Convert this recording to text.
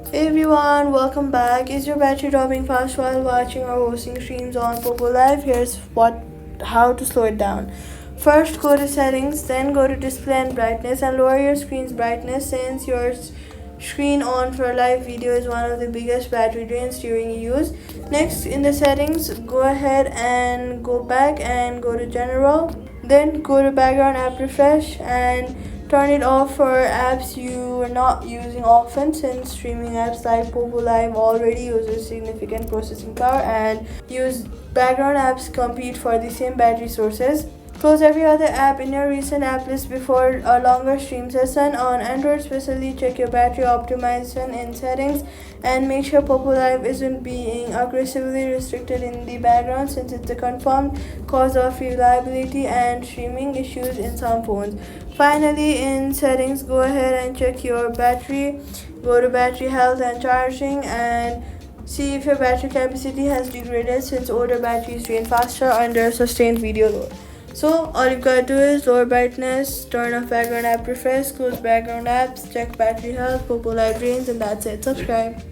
Hey everyone, welcome back. Is your battery dropping fast while watching or hosting streams on Poppo Live? Here's how to slow it down. First, go to settings, then go to display and brightness and lower your screen's brightness since your screen on for live video is one of the biggest battery drains during use. Next, in the settings, go ahead and go back and go to general. Then go to background app refresh and turn it off for apps you are not using often since streaming apps like Poppo Live already uses significant processing power and use background apps compete for the same battery sources. Close every other app in your recent app list before a longer stream session. On Android especially, check your battery optimization in settings and make sure Poppo Live isn't being aggressively restricted in the background since it's a confirmed cause of reliability and streaming issues in some phones. Finally, in settings, go ahead and check your battery. Go to battery health and charging and see if your battery capacity has degraded since older batteries drain faster under sustained video load. So all you've got to do is lower brightness, turn off background app refresh, close background apps, check battery health, Poppo Live drains, and that's it. Subscribe.